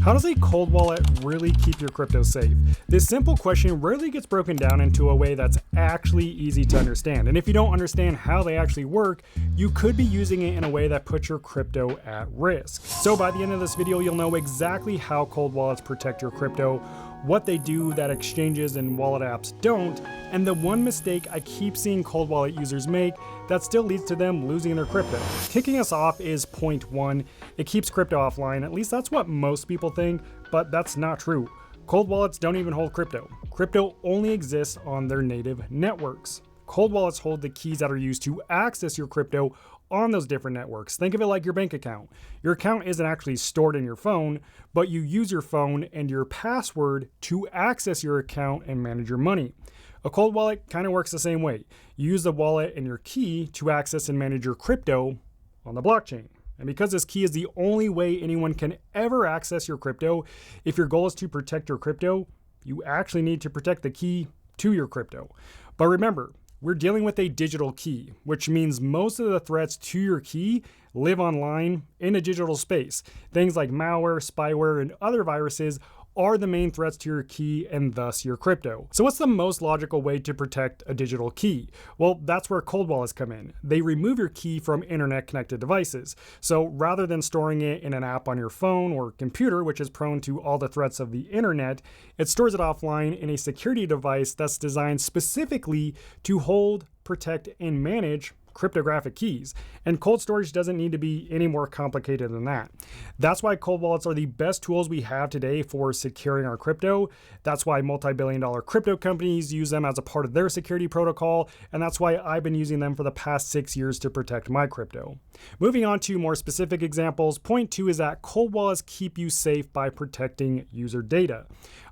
How does a cold wallet really keep your crypto safe? This simple question rarely gets broken down into a way that's actually easy to understand. And if you don't understand how they actually work, you could be using it in a way that puts your crypto at risk. So by the end of this video, you'll know exactly how cold wallets protect your crypto, what they do that exchanges and wallet apps don't, and the one mistake I keep seeing cold wallet users make that still leads to them losing their crypto. Kicking us off is point one. It keeps crypto offline. At least that's what most people think, but that's not true. Cold wallets don't even hold crypto. Crypto only exists on their native networks. Cold wallets hold the keys that are used to access your crypto on those different networks. Think of it like your bank account. Your account isn't actually stored in your phone, but you use your phone and your password to access your account and manage your money. A cold wallet kind of works the same way. You use the wallet and your key to access and manage your crypto on the blockchain. And because this key is the only way anyone can ever access your crypto, if your goal is to protect your crypto, you actually need to protect the key to your crypto. But remember, we're dealing with a digital key, which means most of the threats to your key live online in a digital space. Things like malware, spyware, and other viruses are the main threats to your key and thus your crypto. So what's the most logical way to protect a digital key? Well, that's where cold wallets come in. They remove your key from internet connected devices. So rather than storing it in an app on your phone or computer, which is prone to all the threats of the internet, it stores it offline in a security device that's designed specifically to hold, protect, and manage cryptographic keys. And cold storage doesn't need to be any more complicated than that. That's why cold wallets are the best tools we have today for securing our crypto. That's why multi-billion-dollar crypto companies use them as a part of their security protocol. And that's why I've been using them for the past 6 years to protect my crypto. Moving on to more specific examples, point two is that cold wallets keep you safe by protecting user data.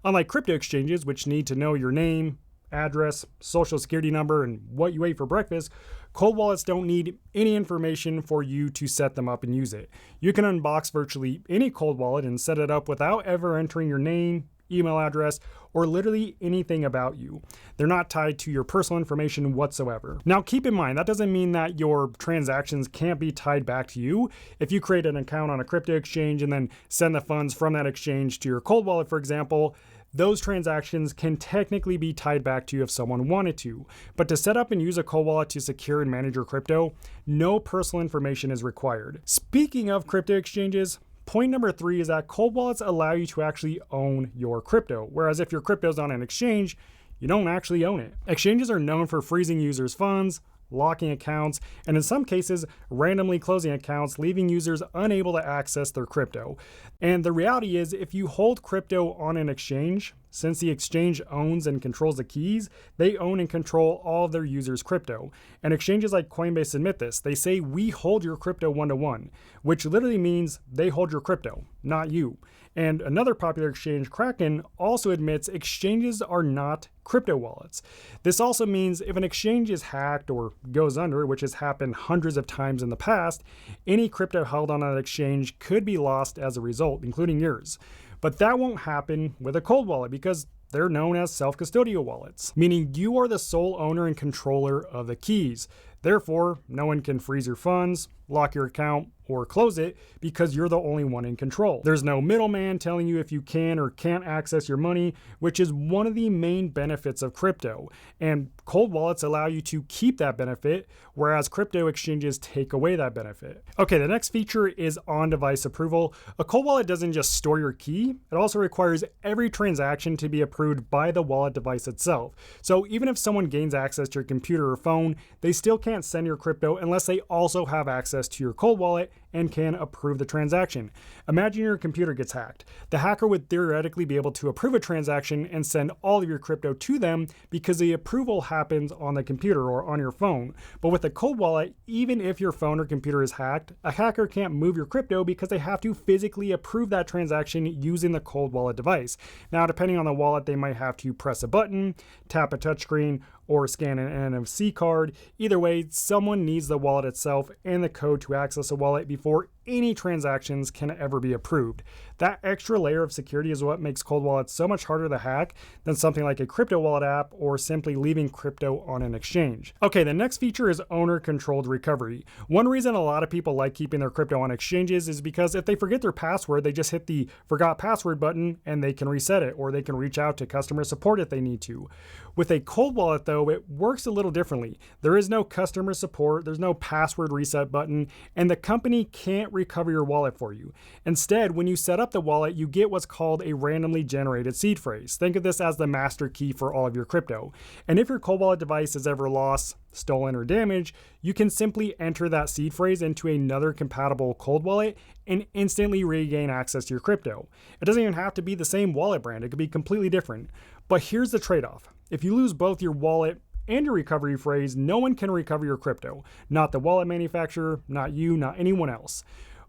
Unlike crypto exchanges, which need to know your name, address, social security number, and what you ate for breakfast, cold wallets don't need any information for you to set them up and use it. You can unbox virtually any cold wallet and set it up without ever entering your name, email address, or literally anything about you. They're not tied to your personal information whatsoever. Now keep in mind, that doesn't mean that your transactions can't be tied back to you. If you create an account on a crypto exchange and then send the funds from that exchange to your cold wallet, for example, those transactions can technically be tied back to you if someone wanted to. But to set up and use a cold wallet to secure and manage your crypto, no personal information is required. Speaking of crypto exchanges, point number three is that cold wallets allow you to actually own your crypto. Whereas if your crypto is on an exchange, you don't actually own it. Exchanges are known for freezing users' funds, locking accounts, and in some cases, randomly closing accounts, leaving users unable to access their crypto. And the reality is, if you hold crypto on an exchange, since the exchange owns and controls the keys, they own and control all of their users' crypto. And exchanges like Coinbase admit this. They say, we hold your crypto one-to-one, which literally means they hold your crypto, not you. And another popular exchange, Kraken, also admits exchanges are not crypto wallets. This also means if an exchange is hacked or goes under, which has happened hundreds of times in the past, any crypto held on an exchange could be lost as a result, including yours. But that won't happen with a cold wallet because they're known as self-custodial wallets, meaning you are the sole owner and controller of the keys. Therefore, no one can freeze your funds, lock your account, or close it because you're the only one in control. There's no middleman telling you if you can or can't access your money, which is one of the main benefits of crypto. And cold wallets allow you to keep that benefit, whereas crypto exchanges take away that benefit. Okay, the next feature is on-device approval. A cold wallet doesn't just store your key, it also requires every transaction to be approved by the wallet device itself. So even if someone gains access to your computer or phone, they still can't send your crypto unless they also have access to your cold wallet and can approve the transaction. Imagine your computer gets hacked. The hacker would theoretically be able to approve a transaction and send all of your crypto to them because the approval happens on the computer or on your phone. But with a cold wallet, even if your phone or computer is hacked, a hacker can't move your crypto because they have to physically approve that transaction using the cold wallet device. Now, depending on the wallet, they might have to press a button, tap a touchscreen, or scan an NFC card. Either way, someone needs the wallet itself and the code to access a wallet before any transactions can ever be approved. That extra layer of security is what makes cold wallets so much harder to hack than something like a crypto wallet app or simply leaving crypto on an exchange. Okay, the next feature is owner-controlled recovery. One reason a lot of people like keeping their crypto on exchanges is because if they forget their password, they just hit the forgot password button and they can reset it, or they can reach out to customer support if they need to. With a cold wallet though, it works a little differently. There is no customer support, there's no password reset button, and the company can't recover your wallet for you. Instead, when you set up the wallet, you get what's called a randomly generated seed phrase. Think of this as the master key for all of your crypto. And if your cold wallet device is ever lost, stolen, or damaged, you can simply enter that seed phrase into another compatible cold wallet and instantly regain access to your crypto. It doesn't even have to be the same wallet brand, it could be completely different. But here's the trade-off. If you lose both your wallet and your recovery phrase, no one can recover your crypto. Not the wallet manufacturer, not you, not anyone else.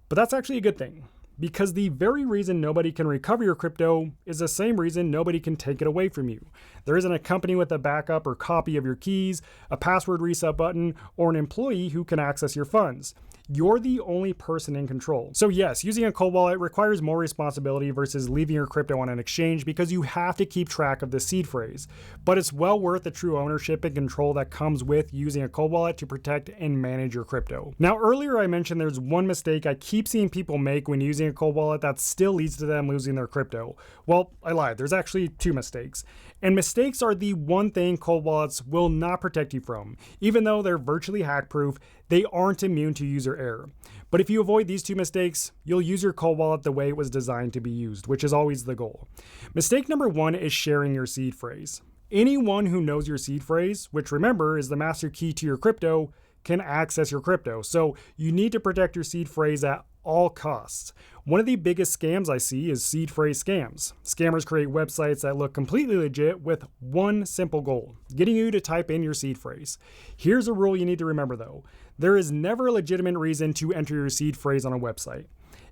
But that's actually a good thing, because the very reason nobody can recover your crypto is the same reason nobody can take it away from you. There isn't a company with a backup or copy of your keys, a password reset button, or an employee who can access your funds. You're the only person in control. So yes, using a cold wallet requires more responsibility versus leaving your crypto on an exchange because you have to keep track of the seed phrase. But it's well worth the true ownership and control that comes with using a cold wallet to protect and manage your crypto. Now earlier I mentioned there's one mistake I keep seeing people make when using a cold wallet that still leads to them losing their crypto. Well, I lied. There's actually two mistakes. And mistakes are the one thing cold wallets will not protect you from. Even though they're virtually hack-proof, they aren't immune to user error. But if you avoid these two mistakes, you'll use your cold wallet the way it was designed to be used, which is always the goal. Mistake number one is sharing your seed phrase. Anyone who knows your seed phrase, which remember is the master key to your crypto, can access your crypto. So you need to protect your seed phrase at all costs. One of the biggest scams I see is seed phrase scams. Scammers create websites that look completely legit with one simple goal: getting you to type in your seed phrase. Here's a rule you need to remember though. There is never a legitimate reason to enter your seed phrase on a website.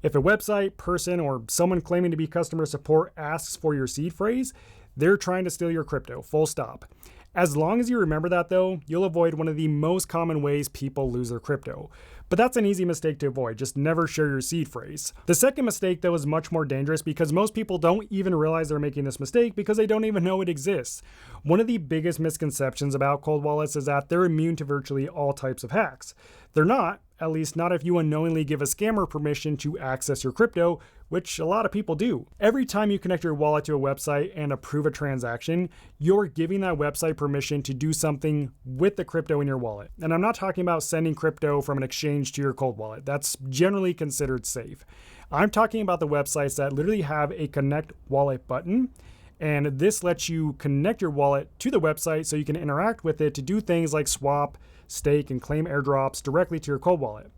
If a website, person, or someone claiming to be customer support asks for your seed phrase, they're trying to steal your crypto, full stop. As long as you remember that though, you'll avoid one of the most common ways people lose their crypto. But that's an easy mistake to avoid, just never share your seed phrase. The second mistake though is much more dangerous because most people don't even realize they're making this mistake because they don't even know it exists. One of the biggest misconceptions about cold wallets is that they're immune to virtually all types of hacks. They're not, at least not if you unknowingly give a scammer permission to access your crypto, which a lot of people do. Every time you connect your wallet to a website and approve a transaction, you're giving that website permission to do something with the crypto in your wallet. And I'm not talking about sending crypto from an exchange to your cold wallet. That's generally considered safe. I'm talking about the websites that literally have a connect wallet button. And this lets you connect your wallet to the website so you can interact with it to do things like swap, stake, and claim airdrops directly to your cold wallet.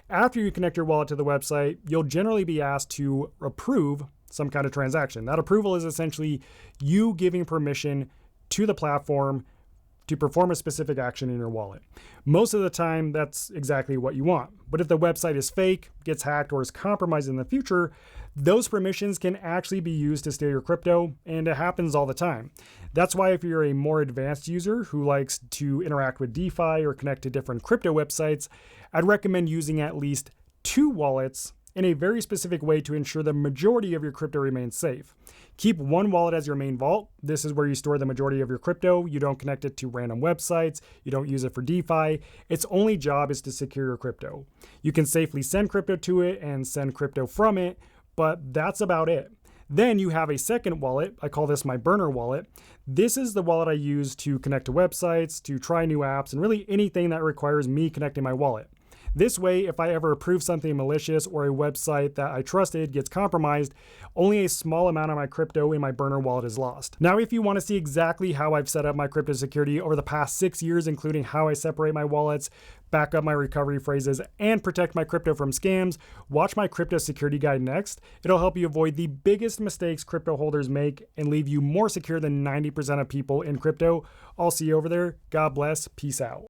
After you connect your wallet to the website, you'll generally be asked to approve some kind of transaction. That approval is essentially you giving permission to the platform to perform a specific action in your wallet. Most of the time, that's exactly what you want. But if the website is fake, gets hacked, or is compromised in the future, those permissions can actually be used to steal your crypto, and it happens all the time. That's why if you're a more advanced user who likes to interact with DeFi or connect to different crypto websites, I'd recommend using at least 2 wallets in a very specific way to ensure the majority of your crypto remains safe. Keep one wallet as your main vault. This is where you store the majority of your crypto. You don't connect it to random websites. You don't use it for DeFi. Its only job is to secure your crypto. You can safely send crypto to it and send crypto from it, but that's about it. Then you have a second wallet. I call this my burner wallet. This is the wallet I use to connect to websites, to try new apps, and really anything that requires me connecting my wallet. This way, if I ever approve something malicious or a website that I trusted gets compromised, only a small amount of my crypto in my burner wallet is lost. Now, if you want to see exactly how I've set up my crypto security over the past 6 years, including how I separate my wallets, back up my recovery phrases, and protect my crypto from scams, watch my crypto security guide next. It'll help you avoid the biggest mistakes crypto holders make and leave you more secure than 90% of people in crypto. I'll see you over there. God bless. Peace out.